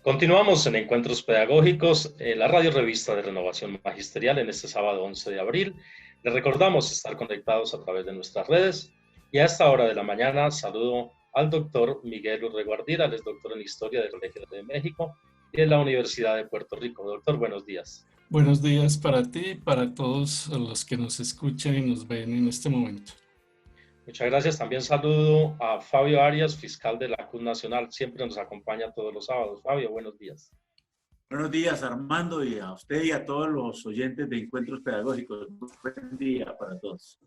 Continuamos en Encuentros Pedagógicos, la radio revista de Renovación Magisterial en este sábado 11 de abril. Les recordamos estar conectados a través de nuestras redes y a esta hora de la mañana saludo al doctor Miguel Urrego Ardila, él es doctor en Historia del Colegio de México y de la Universidad de Puerto Rico. Doctor, buenos días. Buenos días para ti y para todos los que nos escuchan y nos ven en este momento. Muchas gracias. También saludo a Fabio Arias, fiscal de la CUT Nacional. Siempre nos acompaña todos los sábados. Fabio, buenos días. Buenos días, Armando, y a usted y a todos los oyentes de Encuentros Pedagógicos. Buen día para todos.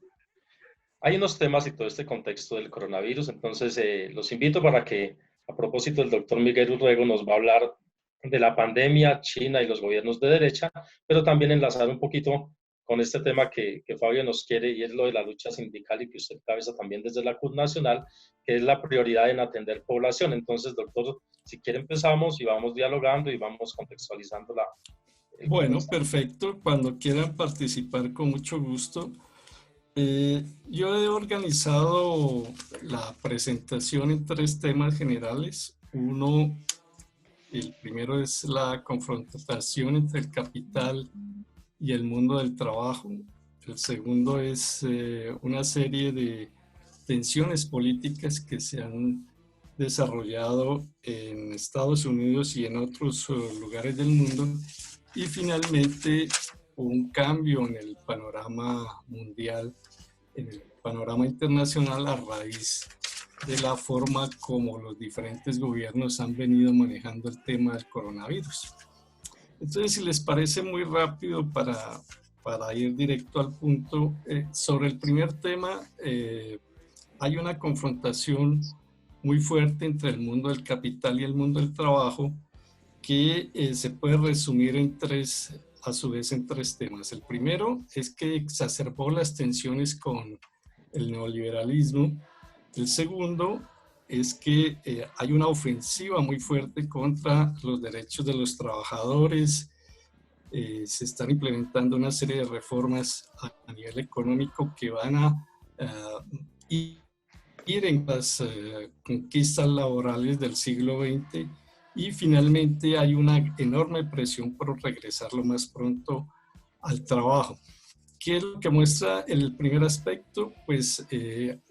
Hay unos temas y todo este contexto del coronavirus, entonces los invito para que, a propósito, el doctor Miguel Urrego nos va a hablar de la pandemia, China y los gobiernos de derecha, pero también enlazar un poquito con este tema que Fabio nos quiere, y es lo de la lucha sindical y que usted cabeza también desde la CUT Nacional, que es la prioridad en atender población. Entonces, doctor, si quiere empezamos y vamos dialogando y vamos contextualizando la... Bueno, perfecto. Cuando quieran participar, con mucho gusto. Yo he organizado la presentación en 3 temas generales. El primero es la confrontación entre el capital y el mundo del trabajo. El segundo es una serie de tensiones políticas que se han desarrollado en Estados Unidos y en otros lugares del mundo. Y finalmente, un cambio en el panorama mundial, en el panorama internacional a raíz de la forma como los diferentes gobiernos han venido manejando el tema del coronavirus. Entonces, si les parece, muy rápido para ir directo al punto, sobre el primer tema, hay una confrontación muy fuerte entre el mundo del capital y el mundo del trabajo que se puede resumir a su vez en 3 temas. El primero es que exacerbó las tensiones con el neoliberalismo. El segundo es que hay una ofensiva muy fuerte contra los derechos de los trabajadores. Se están implementando una serie de reformas a nivel económico que van a ir en las conquistas laborales del siglo XX. Y finalmente hay una enorme presión por regresar lo más pronto al trabajo. ¿Qué es lo que muestra el primer aspecto? Pues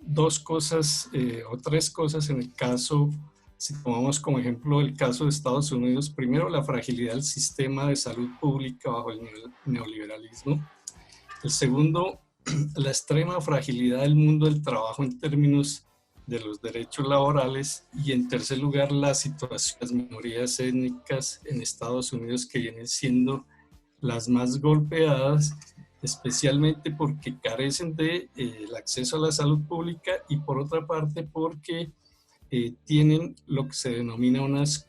2 cosas o 3 cosas en el caso, si tomamos como ejemplo el caso de Estados Unidos. Primero, la fragilidad del sistema de salud pública bajo el neoliberalismo. El segundo, la extrema fragilidad del mundo del trabajo en términos de los derechos laborales. Y en tercer lugar, la situación de las minorías étnicas en Estados Unidos, que vienen siendo las más golpeadas, especialmente porque carecen del acceso a la salud pública y por otra parte porque tienen lo que se denomina unas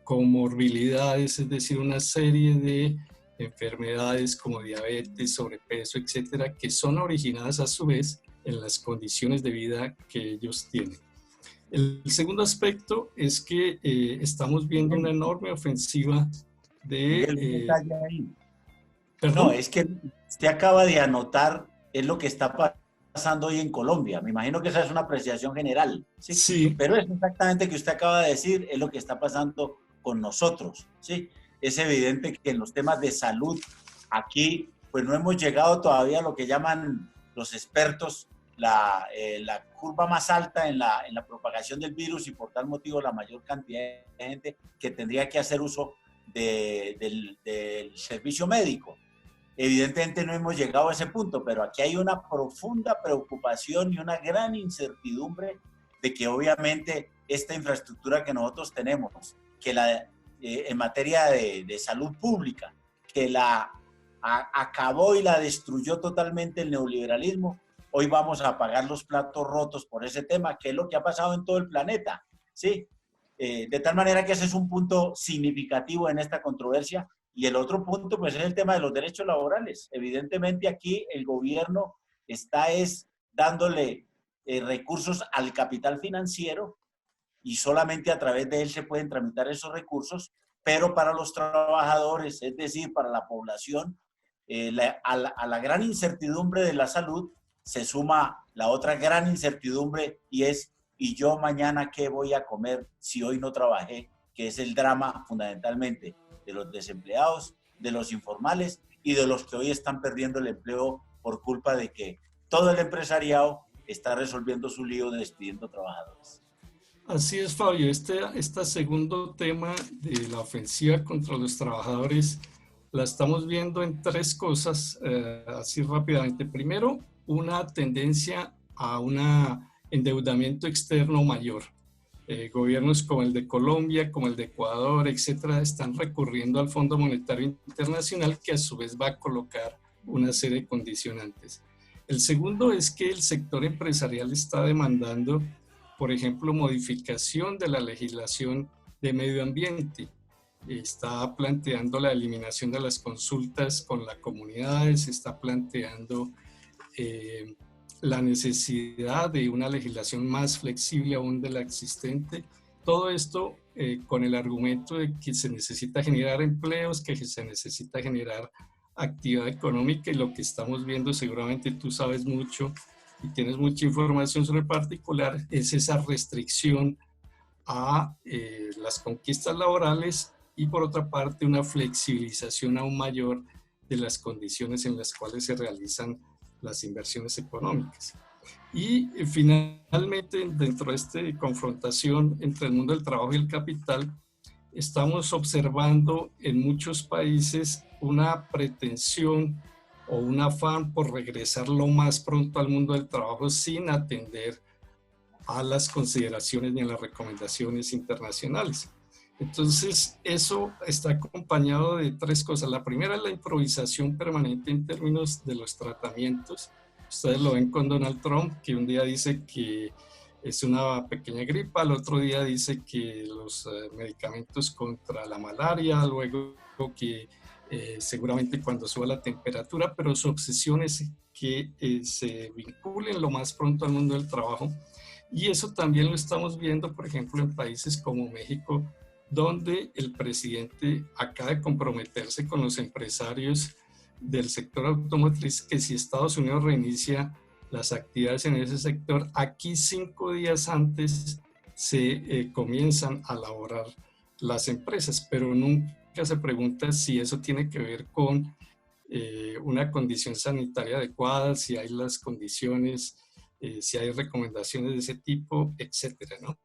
comorbilidades, es decir, una serie de enfermedades como diabetes, sobrepeso, etcétera, que son originadas a su vez en las condiciones de vida que ellos tienen. El segundo aspecto es que estamos viendo una enorme ofensiva de... No, es que usted acaba de anotar, es lo que está pasando hoy en Colombia. Me imagino que esa es una apreciación general, ¿sí? Sí. Pero es exactamente que usted acaba de decir, es lo que está pasando con nosotros, ¿sí? Es evidente que en los temas de salud, aquí, pues no hemos llegado todavía a lo que llaman los expertos la curva más alta en la propagación del virus, y por tal motivo la mayor cantidad de gente que tendría que hacer uso del servicio médico. Evidentemente no hemos llegado a ese punto, pero aquí hay una profunda preocupación y una gran incertidumbre de que obviamente esta infraestructura que nosotros tenemos, que en materia de salud pública, que acabó y la destruyó totalmente el neoliberalismo, hoy vamos a pagar los platos rotos por ese tema, que es lo que ha pasado en todo el planeta, ¿sí? De tal manera que ese es un punto significativo en esta controversia. Y el otro punto, pues, es el tema de los derechos laborales. Evidentemente aquí el gobierno está dándole recursos al capital financiero y solamente a través de él se pueden tramitar esos recursos, pero para los trabajadores, es decir, para la población, a la gran incertidumbre de la salud se suma la otra gran incertidumbre, y es, ¿y yo mañana qué voy a comer si hoy no trabajé? que es el drama fundamentalmente de los desempleados, de los informales y de los que hoy están perdiendo el empleo por culpa de que todo el empresariado está resolviendo su lío despidiendo trabajadores. Así es, Fabio. Este segundo tema de la ofensiva contra los trabajadores la estamos viendo en tres cosas, así rápidamente. Primero, una tendencia a un endeudamiento externo mayor. Gobiernos como el de Colombia, como el de Ecuador, etcétera, están recurriendo al Fondo Monetario Internacional, que a su vez va a colocar una serie de condicionantes. El segundo es que el sector empresarial está demandando, por ejemplo, modificación de la legislación de medio ambiente. Está planteando la eliminación de las consultas con las comunidades, está planteando la necesidad de una legislación más flexible aún de la existente. Todo esto con el argumento de que se necesita generar empleos, que se necesita generar actividad económica, y lo que estamos viendo, seguramente tú sabes mucho y tienes mucha información sobre el particular, es esa restricción a las conquistas laborales y por otra parte una flexibilización aún mayor de las condiciones en las cuales se realizan las inversiones económicas. Y finalmente, dentro de esta confrontación entre el mundo del trabajo y el capital, estamos observando en muchos países una pretensión o un afán por regresar lo más pronto al mundo del trabajo sin atender a las consideraciones ni a las recomendaciones internacionales. Entonces, eso está acompañado de tres cosas. La primera es la improvisación permanente en términos de los tratamientos. Ustedes lo ven con Donald Trump, que un día dice que es una pequeña gripa, al otro día dice que los medicamentos contra la malaria, luego que seguramente cuando suba la temperatura, pero su obsesión es que se vinculen lo más pronto al mundo del trabajo. Y eso también lo estamos viendo, por ejemplo, en países como México, donde el presidente acaba de comprometerse con los empresarios del sector automotriz que si Estados Unidos reinicia las actividades en ese sector, aquí 5 días antes se comienzan a laborar las empresas, pero nunca se pregunta si eso tiene que ver con una condición sanitaria adecuada, si hay las condiciones, si hay recomendaciones de ese tipo, etcétera, ¿no?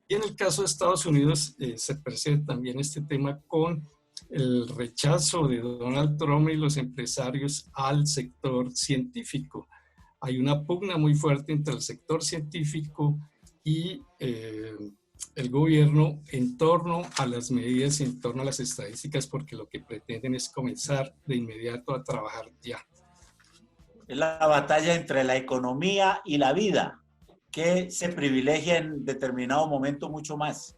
Y en el caso de Estados Unidos se percibe también este tema con el rechazo de Donald Trump y los empresarios al sector científico. Hay una pugna muy fuerte entre el sector científico y el gobierno en torno a las medidas, en torno a las estadísticas, porque lo que pretenden es comenzar de inmediato a trabajar ya. Es la batalla entre la economía y la vida, que se privilegia en determinado momento mucho más.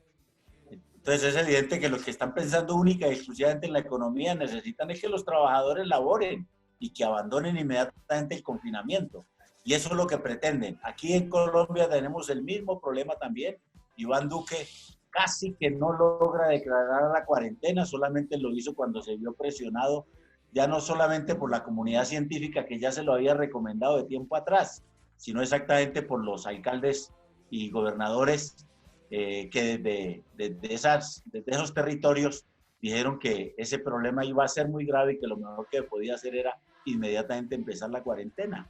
Entonces es evidente que los que están pensando única y exclusivamente en la economía necesitan es que los trabajadores laboren y que abandonen inmediatamente el confinamiento. Y eso es lo que pretenden. Aquí en Colombia tenemos el mismo problema también. Iván Duque casi que no logra declarar la cuarentena, solamente lo hizo cuando se vio presionado, ya no solamente por la comunidad científica que ya se lo había recomendado de tiempo atrás, sino exactamente por los alcaldes y gobernadores que desde esos territorios dijeron que ese problema iba a ser muy grave y que lo mejor que podía hacer era inmediatamente empezar la cuarentena.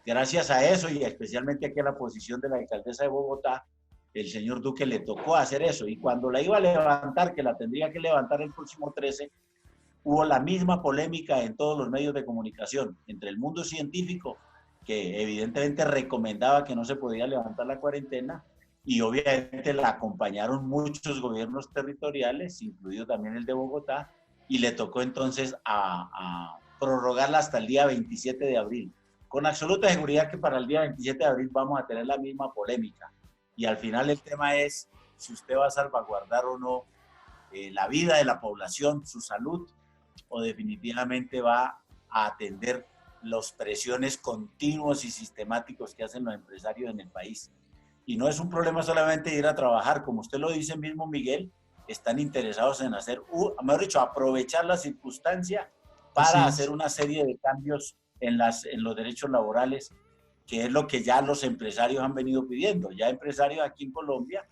Gracias a eso y especialmente aquí a la posición de la alcaldesa de Bogotá, el señor Duque le tocó hacer eso, y cuando la iba a levantar, que la tendría que levantar el próximo 13, hubo la misma polémica en todos los medios de comunicación entre el mundo científico, que evidentemente recomendaba que no se podía levantar la cuarentena, y obviamente la acompañaron muchos gobiernos territoriales, incluido también el de Bogotá, y le tocó entonces a prorrogarla hasta el día 27 de abril. Con absoluta seguridad que para el día 27 de abril vamos a tener la misma polémica. Y al final el tema es si usted va a salvaguardar o no la vida de la población, su salud, o definitivamente va a atender las presiones continuos y sistemáticos que hacen los empresarios en el país. Y no es un problema solamente de ir a trabajar, como usted lo dice mismo, Miguel, están interesados en hacer, mejor dicho, aprovechar la circunstancia para hacer una serie de cambios en los derechos laborales, que es lo que ya los empresarios han venido pidiendo. Ya empresarios aquí en Colombia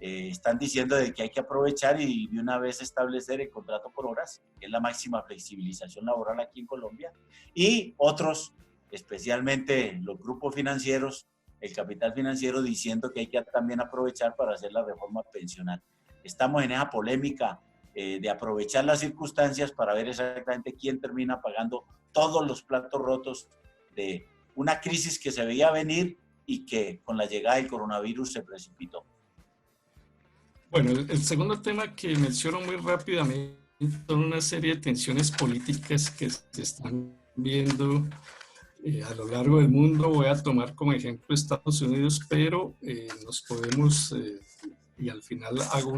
están diciendo de que hay que aprovechar y de una vez establecer el contrato por horas, que es la máxima flexibilización laboral aquí en Colombia, y otros, especialmente los grupos financieros, el capital financiero, diciendo que hay que también aprovechar para hacer la reforma pensional. Estamos en esa polémica de aprovechar las circunstancias para ver exactamente quién termina pagando todos los platos rotos de una crisis que se veía venir y que con la llegada del coronavirus se precipitó. Bueno, el segundo tema que menciono muy rápidamente son una serie de tensiones políticas que se están viendo a lo largo del mundo. Voy a tomar como ejemplo Estados Unidos, pero nos podemos, y al final hago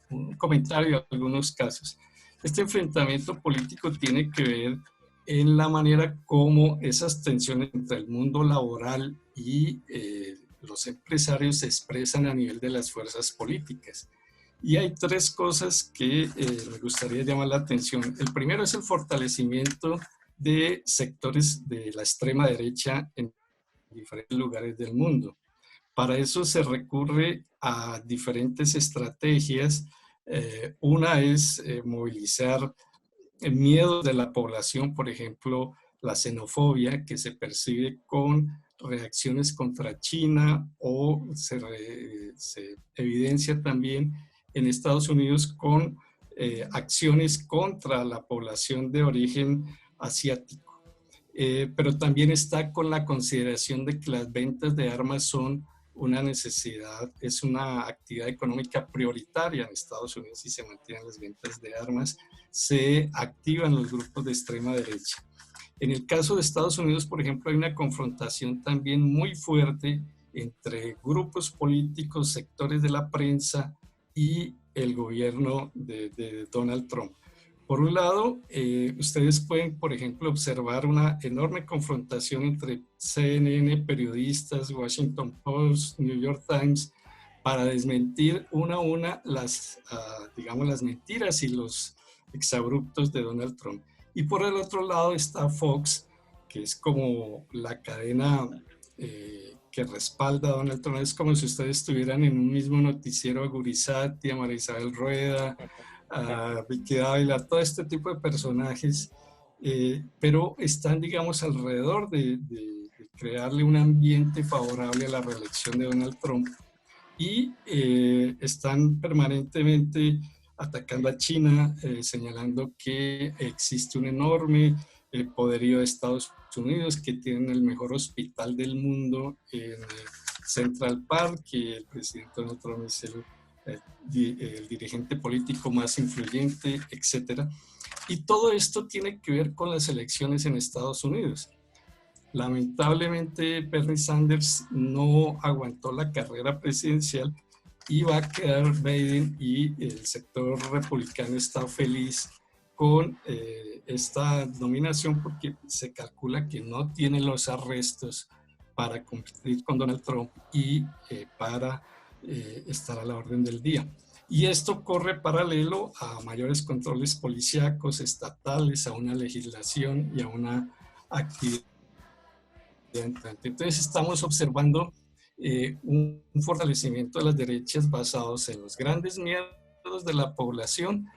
un comentario de algunos casos. Este enfrentamiento político tiene que ver en la manera como esas tensiones entre el mundo laboral y los empresarios se expresan a nivel de las fuerzas políticas. Y hay tres cosas que me gustaría llamar la atención. El primero es el fortalecimiento de sectores de la extrema derecha en diferentes lugares del mundo. Para eso se recurre a diferentes estrategias. Una es movilizar miedos de la población, por ejemplo, la xenofobia que se percibe con reacciones contra China, o se evidencia también en Estados Unidos con acciones contra la población de origen asiático. Pero también está con la consideración de que las ventas de armas son una necesidad, es una actividad económica prioritaria en Estados Unidos. Si se mantienen las ventas de armas, se activan los grupos de extrema derecha. En el caso de Estados Unidos, por ejemplo, hay una confrontación también muy fuerte entre grupos políticos, sectores de la prensa y el gobierno de Donald Trump. Por un lado, ustedes pueden, por ejemplo, observar una enorme confrontación entre CNN, periodistas, Washington Post, New York Times, para desmentir una a una digamos, las mentiras y los exabruptos de Donald Trump. Y por el otro lado está Fox, que es como la cadena que respalda a Donald Trump. Es como si ustedes estuvieran en un mismo noticiero a Gurizati, a María Isabel Rueda, a Vicky Dávila, todo este tipo de personajes, pero están, digamos, alrededor de crearle un ambiente favorable a la reelección de Donald Trump, y están permanentemente atacando a China, señalando que existe un enorme poderío de Estados Unidos, que tienen el mejor hospital del mundo en Central Park, que el presidente Donald Trump es el dirigente político más influyente, etc. Y todo esto tiene que ver con las elecciones en Estados Unidos. Lamentablemente, Bernie Sanders no aguantó la carrera presidencial y va a quedar Biden, y el sector republicano está feliz con esta nominación porque se calcula que no tiene los arrestos para competir con Donald Trump y para estar a la orden del día. Y esto corre paralelo a mayores controles policíacos estatales, a una legislación y a una actividad. Entonces estamos observando un fortalecimiento de las derechas basados en los grandes miedos de la población,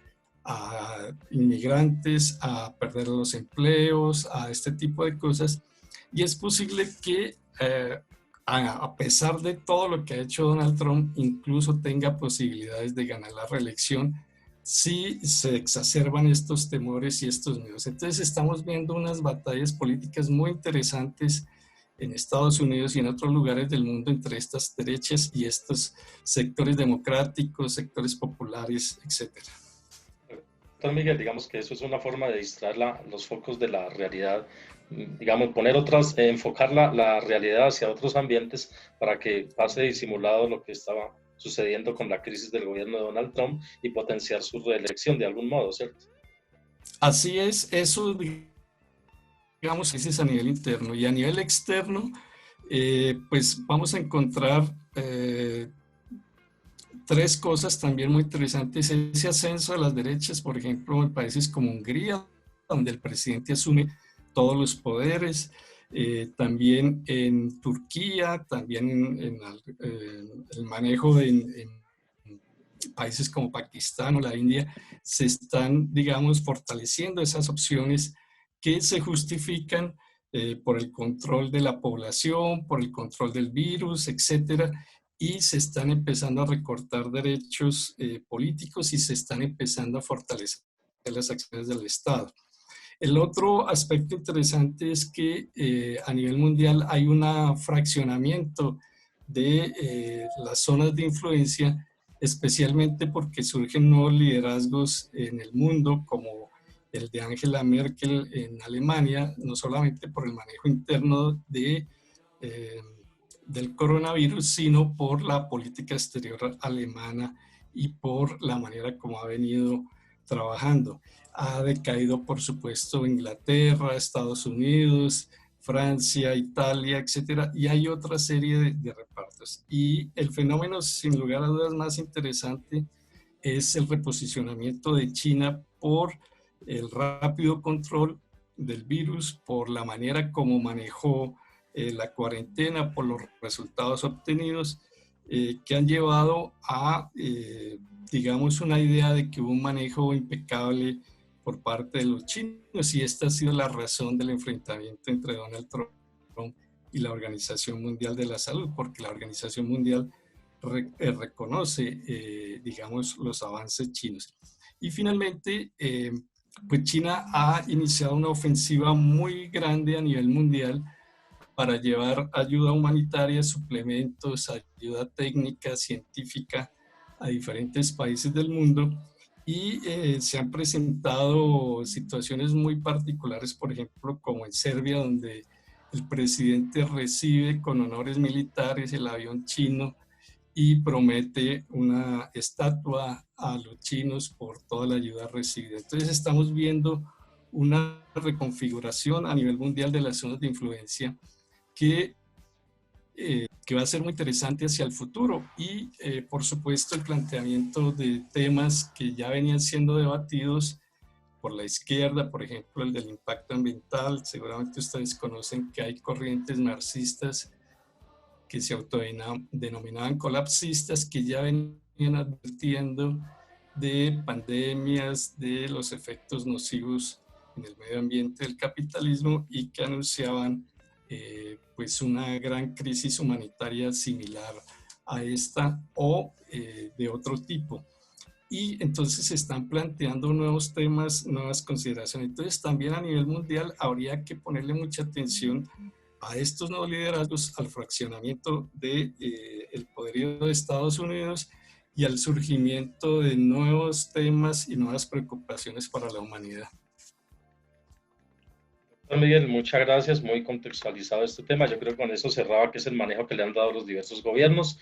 a inmigrantes, a perder los empleos, a este tipo de cosas. Y es posible que a pesar de todo lo que ha hecho Donald Trump, incluso tenga posibilidades de ganar la reelección si se exacerban estos temores y estos miedos. Entonces estamos viendo unas batallas políticas muy interesantes en Estados Unidos y en otros lugares del mundo entre estas derechas y estos sectores democráticos, sectores populares, etc. Entonces, Miguel, digamos que eso es una forma de distraer los focos de la realidad, digamos, poner enfocar la realidad hacia otros ambientes para que pase disimulado lo que estaba sucediendo con la crisis del gobierno de Donald Trump y potenciar su reelección de algún modo, ¿cierto? Así es, eso, digamos, ese es a nivel interno. Y a nivel externo, pues vamos a encontrar tres cosas también muy interesantes. Ese ascenso de las derechas, por ejemplo, en países como Hungría, donde el presidente asume todos los poderes, también en Turquía, también en el manejo en países como Pakistán o la India se están, digamos, fortaleciendo esas opciones que se justifican por el control de la población, por el control del virus, etcétera, y se están empezando a recortar derechos políticos y se están empezando a fortalecer las acciones del Estado. El otro aspecto interesante es que a nivel mundial hay un fraccionamiento de las zonas de influencia, especialmente porque surgen nuevos liderazgos en el mundo, como el de Angela Merkel en Alemania, no solamente por el manejo interno del coronavirus, sino por la política exterior alemana y por la manera como ha venido trabajando. Ha decaído, por supuesto, Inglaterra, Estados Unidos, Francia, Italia, etcétera, y hay otra serie de repartos. Y el fenómeno, sin lugar a dudas, más interesante es el reposicionamiento de China por el rápido control del virus, por la manera como manejó la cuarentena, por los resultados obtenidos, que han llevado a, digamos, una idea de que hubo un manejo impecable por parte de los chinos, y esta ha sido la razón del enfrentamiento entre Donald Trump y la Organización Mundial de la Salud, porque la Organización Mundial reconoce, digamos, los avances chinos. Y finalmente, pues China ha iniciado una ofensiva muy grande a nivel mundial para llevar ayuda humanitaria, suplementos, ayuda técnica, científica a diferentes países del mundo, y se han presentado situaciones muy particulares, por ejemplo, como en Serbia, donde el presidente recibe con honores militares el avión chino y promete una estatua a los chinos por toda la ayuda recibida. Entonces estamos viendo una reconfiguración a nivel mundial de las zonas de influencia que va a ser muy interesante hacia el futuro, y por supuesto el planteamiento de temas que ya venían siendo debatidos por la izquierda, por ejemplo el del impacto ambiental. Seguramente ustedes conocen que hay corrientes marxistas que se autodenominaban colapsistas, que ya venían advirtiendo de pandemias, de los efectos nocivos en el medio ambiente del capitalismo, y que anunciaban pues una gran crisis humanitaria similar a esta o de otro tipo. Y entonces se están planteando nuevos temas, nuevas consideraciones. Entonces también a nivel mundial habría que ponerle mucha atención a estos nuevos liderazgos, al fraccionamiento del poderío de Estados Unidos y al surgimiento de nuevos temas y nuevas preocupaciones para la humanidad. Miguel, muchas gracias, muy contextualizado este tema. Yo creo que con eso cerraba, que es el manejo que le han dado los diversos gobiernos.